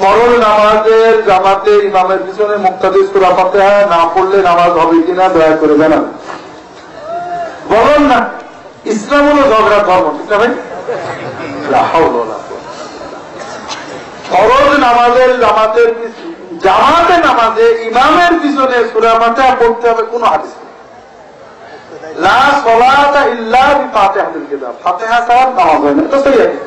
ফরজ নামাজের জামাতে ইমামের পিছনে মুক্তাদি সূরা ফাতিহা না পড়লে নামাজ হবে কিনা দয়া করে জানান। বলেন না, ইসলাম হলো ঝগড়া ধর্ম, ঠিক না ভাই? ফরজ নামাজের জামাতে নামাজে ইমামের পিছনে সূরা ফাতিহা পড়তে হবে কোন হাদিস নেই। লা সালাতা ইল্লা বিফাতিহাতিল কিতাব, ফাতিহা ছাড়া নামাজ হয় না, এটা সহি আছে।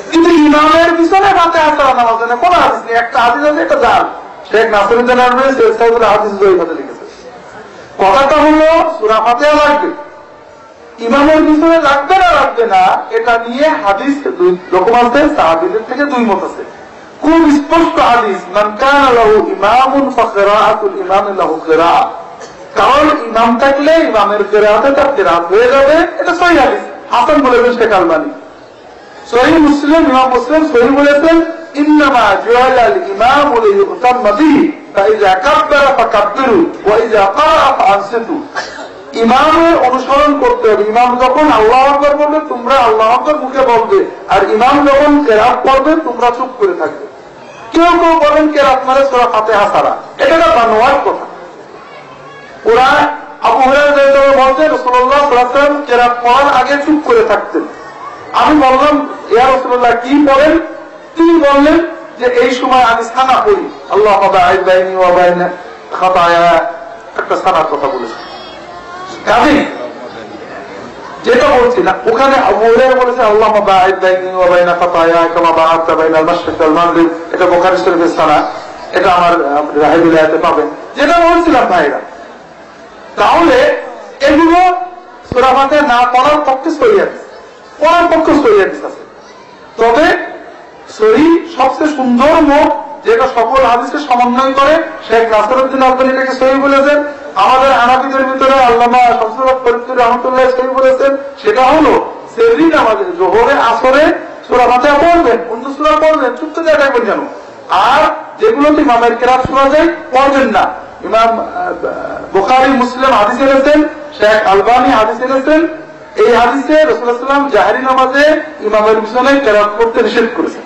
কিন্তু ইমামের পিছনে ফাতিহা ছাড়া নামাজ হয় না, কোন হাদিস নেই। একটা হাদিস আছে, এটা জাল। শেখ নাসিরউদ্দিন আলবানী শেখ সাহেবুল হাদিস জয়ীফাতে লিখেছে। কথাটা হলো সূরা ফাতিহা লাগবে, ইমামের পিছনে লাগবে না লাগবে না এটা নিয়ে হাদিস দুই রকম আছে, সাহাবীদের থেকে দুই মত আছে। খুব স্পষ্ট হাদিস, মান কানা লাহু ইমামুন ফাকিরাআতুল ইমামি লাহু কিরাআ, কারণ ইমাম থাকলে ইমামের কিরাআতে তার কিরাআত হয়ে যাবে, এটা সহিহ হাদিস। হাসান বলেছেন শেখ আলবানী। সহিহ মুসলিম, ইমাম মুসলিম সহিহ বলেছেন, ইন্নামা জুআলাল ইমামু লিয়ুতাম্মা বিহি ফাইযা কাব্বারা ফাকাব্বিরু ওয়া ইযা ক্বারাআ ফাআনসিতু। ইমামের অনুসরণ করতে হবে। ইমাম যখন আল্লাহু আকবার বলবে তোমরা আল্লাহু আকবার মুখে বলবে, আর ইমাম যখন কিরাত পড়বে তোমরা চুপ করে থাকবে। কেউ কেউ বলেন কিরাত মানে সূরা ফাতিহা ছাড়া, এটা একটা বানোয়াট কথা। ওরা আবু হুরায়রা রাদিয়াল্লাহু বলতেন রাসূলুল্লাহ সাল্লাল্লাহু আলাইহি ওয়াসাল্লাম কিরাত পড়ার আগে চুপ করে থাকতেন। আমি বললাম ইয়া রাসূলুল্লাহ কি পড়েন? তিনি বললেন যে এই সময় আমি সানা পড়ি, আল্লাহুম্মা বা'id বাইনি ওয়া বাইনা খাতায়া, একটা সানার কথা বলেছেন। কাজে যেটা বলছি না, ওখানে আবু হুরায়রা বলেছে আল্লাহুম্মা বা'id বাইনি ওয়া বাইনা খাতায়া কামা বা'আদতা বাইনাল মাশরিক ওয়াল মাগরিব, এটা বুখারী শরীফের সানা, এটা আমার রাহিবুল আয়াতে পাবেন। যেটা বলছিলাম ভাইরা, তাহলে এগুলো সূরা ফাতিহা না পড়ার পক্ষে সহিহ হাদিস, পড়ার পক্ষে সহিহ হাদিস আছে। তবে সহিহ সবচেয়ে সুন্দর মত যেটা সকল হাদিসকে সমন্বয় করে, শেখ নাসিরউদ্দিন আলবানী এটাকে সহিহ বলেছেন। আমাদের হানাফিদের ভিতরে আল্লামা শামসুল হক ফরিদপুরি রাহমাতুল্লাহ সহিহ বলেছেন, সেটা হলো সেহরি নামাজে যোহরে আসরে সূরা ফাতিহা পড়বেন, অন্য সূরা পড়বেন, চুপ জায়গায় বল জানো। আর যেগুলোতে ইমামের কিরাত শোনা যায় পড়বেন না। ইমাম বুখারী মুসলিম হাদিস এনেছেন, শেখ আলবানী হাদিস এনেছেন। এই হাদিসে রাসূলুল্লাহ সাল্লাল্লাহু আলাইহি ওয়াসাল্লাম জাহরি নামাজে ইমামের পিছনে কিরাত পড়তে নিষেধ করেছেন।